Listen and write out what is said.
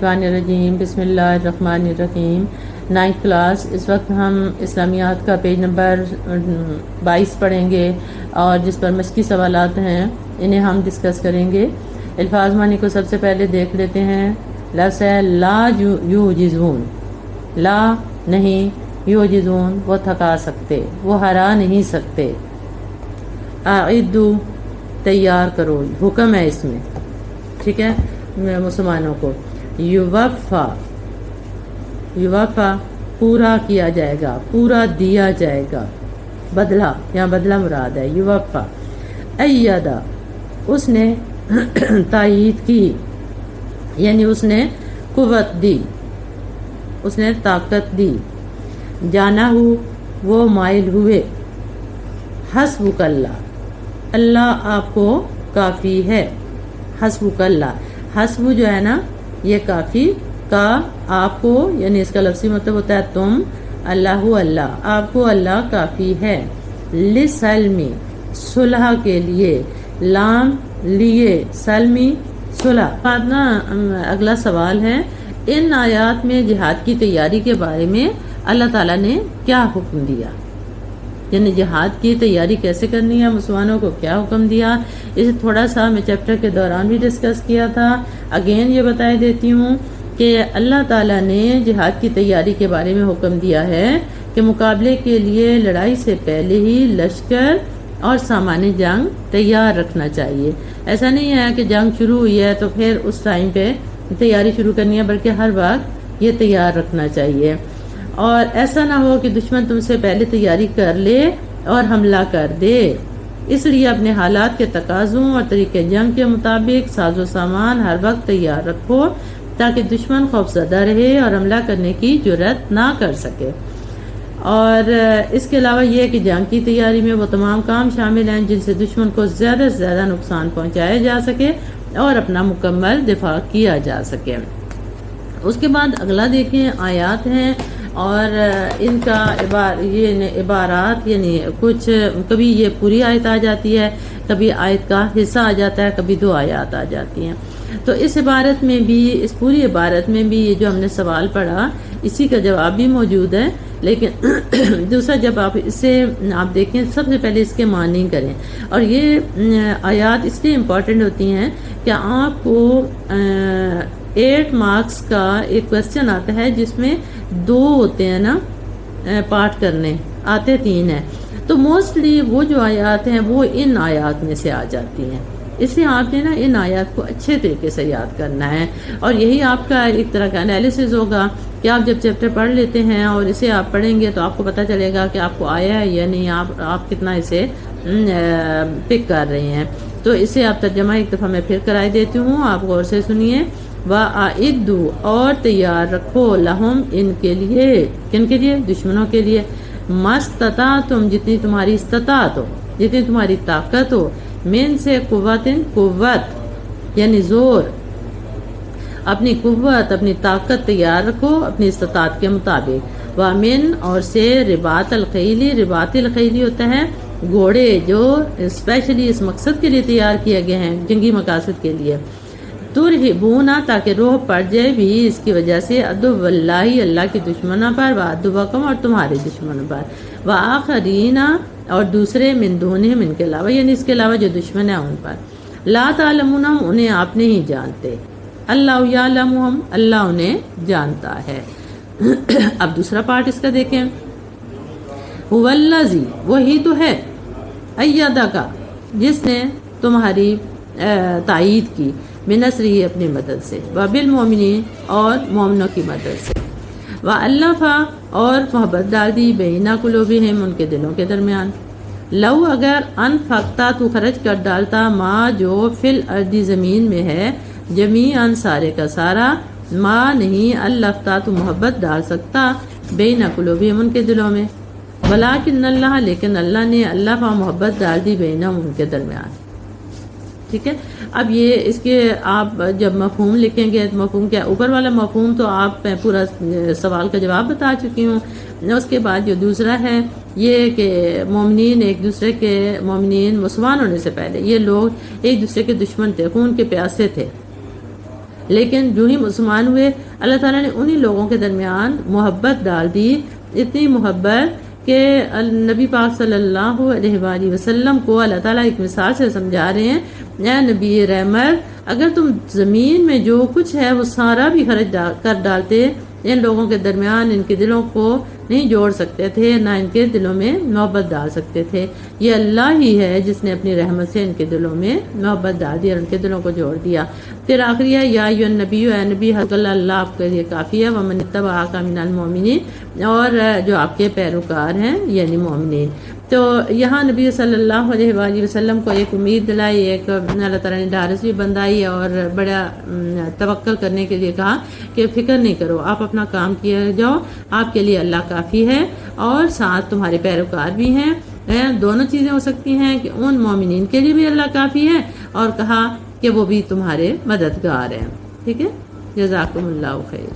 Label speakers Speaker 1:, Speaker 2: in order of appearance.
Speaker 1: الرحمن الرجیم بسم اللہ الرحمن الرحیم 9th کلاس۔ اس وقت ہم اسلامیات کا پیج نمبر 22 پڑھیں گے اور جس پر مشقی سوالات ہیں انہیں ہم ڈسکس کریں گے۔ الفاظ معنی کو سب سے پہلے دیکھ لیتے ہیں۔ لفظ ہے لا یوجزون، لا نہیں، یوجزون وہ تھکا سکتے، وہ ہرا نہیں سکتے۔ اعدو تیار کرو، حکم ہے اس میں، ٹھیک ہے، مسلمانوں کو۔ یوفا، یوفا پورا کیا جائے گا، پورا دیا جائے گا، بدلہ، یہاں بدلہ مراد ہے۔ یوفا ایدا اس نے تائید کی، یعنی اس نے قوت دی، اس نے طاقت دی۔ جانا ہو وہ مائل ہوئے۔ حسبک اللہ، اللہ آپ کو کافی ہے۔ حسبک اللہ، حسب جو ہے نا یہ کافی کا آپ کو، یعنی اس کا لفظی مطلب ہوتا ہے تم، اللہ اللہ آپ کو اللہ کافی ہے۔ لسلمی صلح کے لیے، لام لیے سلمی صلح۔ بعد نا اگلا سوال ہے، ان آیات میں جہاد کی تیاری کے بارے میں اللہ تعالیٰ نے کیا حکم دیا، یعنی جہاد کی تیاری کیسے کرنی ہے، مسلمانوں کو کیا حکم دیا۔ اسے تھوڑا سا میں چیپٹر کے دوران بھی ڈسکس کیا تھا۔ اگین یہ بتا دیتی ہوں کہ اللہ تعالیٰ نے جہاد کی تیاری کے بارے میں حکم دیا ہے کہ مقابلے کے لیے لڑائی سے پہلے ہی لشکر اور سامان جنگ تیار رکھنا چاہیے۔ ایسا نہیں ہے کہ جنگ شروع ہوئی ہے تو پھر اس ٹائم پہ تیاری شروع کرنی ہے، بلکہ ہر وقت یہ تیار رکھنا چاہیے۔ اور ایسا نہ ہو کہ دشمن تم سے پہلے تیاری کر لے اور حملہ کر دے، اس لیے اپنے حالات کے تقاضوں اور طریقے جنگ کے مطابق ساز و سامان ہر وقت تیار رکھو تاکہ دشمن خوفزدہ رہے اور حملہ کرنے کی جرأت نہ کر سکے۔ اور اس کے علاوہ یہ کہ جنگ کی تیاری میں وہ تمام کام شامل ہیں جن سے دشمن کو زیادہ سے زیادہ نقصان پہنچایا جا سکے اور اپنا مکمل دفاع کیا جا سکے۔ اس کے بعد اگلا دیکھیں، آیات ہیں اور ان کا یہ عبارات، یعنی کچھ کبھی یہ پوری آیت آ جاتی ہے، کبھی آیت کا حصہ آ جاتا ہے، کبھی 2 آیات آ جاتی ہیں۔ تو اس عبارت میں بھی، اس پوری عبارت میں بھی یہ جو ہم نے سوال پڑھا اسی کا جواب بھی موجود ہے، لیکن دوسرا جب آپ اسے آپ دیکھیں سب سے پہلے اس کے معنی کریں۔ اور یہ آیات اس لیے امپورٹنٹ ہوتی ہیں کہ آپ کو 8 مارکس کا ایک کویسچن آتا ہے جس میں 2 ہوتے ہیں نا پارٹ کرنے، آتے 3 ہیں، تو موسٹلی وہ جو آیات ہیں وہ ان آیات میں سے آ جاتی ہیں۔ اس لیے آپ نے نا ان آیات کو اچھے طریقے سے یاد کرنا ہے، اور یہی آپ کا ایک طرح کا انالیسز ہوگا کہ آپ جب چیپٹر پڑھ لیتے ہیں اور اسے آپ پڑھیں گے تو آپ کو پتہ چلے گا کہ آپ کو آیا ہے یا نہیں، آپ کتنا اسے پک کر رہے ہیں۔ تو اسے آپ ترجمہ ایک دفعہ میں پھر کرائے دیتی ہوں، آپ غور سے سنیے۔ وَأَعِدُّوا اور تیار رکھو، لہم ان کے لیے، کن کے لیے؟ دشمنوں کے لیے، مَسْتَطَعْتُمْ جتنی تمہاری استطاعت ہو، جتنی تمہاری طاقت ہو، من سے قوت یعنی زور، اپنی قوت اپنی طاقت تیار رکھو اپنی استطاعت کے مطابق۔ وَمِن اور سے رباط الخیل، رباط الخیل ہوتا ہے گھوڑے جو اسپیشلی اس مقصد کے لیے تیار کیے گئے ہیں، جنگی مقاصد کے لیے۔ ترہبونا تاکہ روح پڑ جائے بھی اس کی وجہ سے، عدو اللہ اللہ کے دشمنوں پر، وعدوکم اور تمہارے دشمنوں پر، وآخرین اور دوسرے، من دونہم ان کے علاوہ، یعنی اس کے علاوہ جو دشمن ہیں ان پر، لا تعلمون انہیں آپ نہیں جانتے، اللہ یعلمہم اللہ انہیں جانتا ہے۔ اب دوسرا پارٹ اس کا دیکھیں، هو الذی وہی تو ہے، ایدہ کا جس نے تمہاری تائید کی، بنصرہ اپنی مدد سے، وبالمؤمنین اور مومنوں کی مدد سے، وَأَلَّفَ اور محبت ڈال دی، بین قلوبہم ان کے دلوں کے درمیان، لو اگر انفقتا تو خرچ کر ڈالتا، ما جو فی الارض زمین میں ہے، جمیعاً سارے کا سارا، ما نہیں الفتا تو محبت ڈال سکتا، بین قلوبہم ان کے دلوں میں، ولیکن اللہ لیکن اللہ نے الفا محبت ڈال دی بینہم ان کے درمیان۔ ٹھیک ہے، اب یہ اس کے آپ جب مفہوم لکھیں گے، مفہوم کیا، اوپر والا مفہوم تو آپ میں پورا سوال کا جواب بتا چکی ہوں۔ اس کے بعد جو دوسرا ہے یہ کہ مومنین ایک دوسرے کے، مومنین مسلمان ہونے سے پہلے یہ لوگ ایک دوسرے کے دشمن تھے، خون کے پیاسے تھے، لیکن جو ہی مسلمان ہوئے اللہ تعالیٰ نے انہی لوگوں کے درمیان محبت ڈال دی، اتنی محبت کہ نبی پاک صلی اللہ علیہ وآلہ وسلم کو اللہ تعالیٰ ایک مثال سے سمجھا رہے ہیں، اے نبی رحمت، اگر تم زمین میں جو کچھ ہے وہ سارا بھی خرچ کر ڈالتے، ان لوگوں کے درمیان ان کے دلوں کو نہیں جوڑ سکتے تھے، نہ ان کے دلوں میں محبت ڈال سکتے تھے۔ یہ اللہ ہی ہے جس نے اپنی رحمت سے ان کے دلوں میں محبت ڈال دی اور ان کے دلوں کو جوڑ دیا۔ پھر آخری ہے یا ایھا النبی، اے نبی، حسبک اللہ آپ کے لیے کافی ہے، ومن اتبعک من المؤمنین، اور جو آپ کے پیروکار ہیں یعنی مومنین۔ تو یہاں نبی صلی اللہ علیہ وآلہ وسلم کو ایک امید دلائی، ایک اللہ تعالیٰ نے ڈھارس بھی بندھائی اور بڑا توکل کرنے کے لیے کہا کہ فکر نہیں کرو، آپ اپنا کام کیا جاؤ، آپ کے لیے اللہ کافی ہے اور ساتھ تمہارے پیروکار بھی ہیں۔ دونوں چیزیں ہو سکتی ہیں کہ ان مومنین کے لیے بھی اللہ کافی ہے، اور کہا کہ وہ بھی تمہارے مددگار ہیں۔ ٹھیک ہے، جزاکم اللہ خیر۔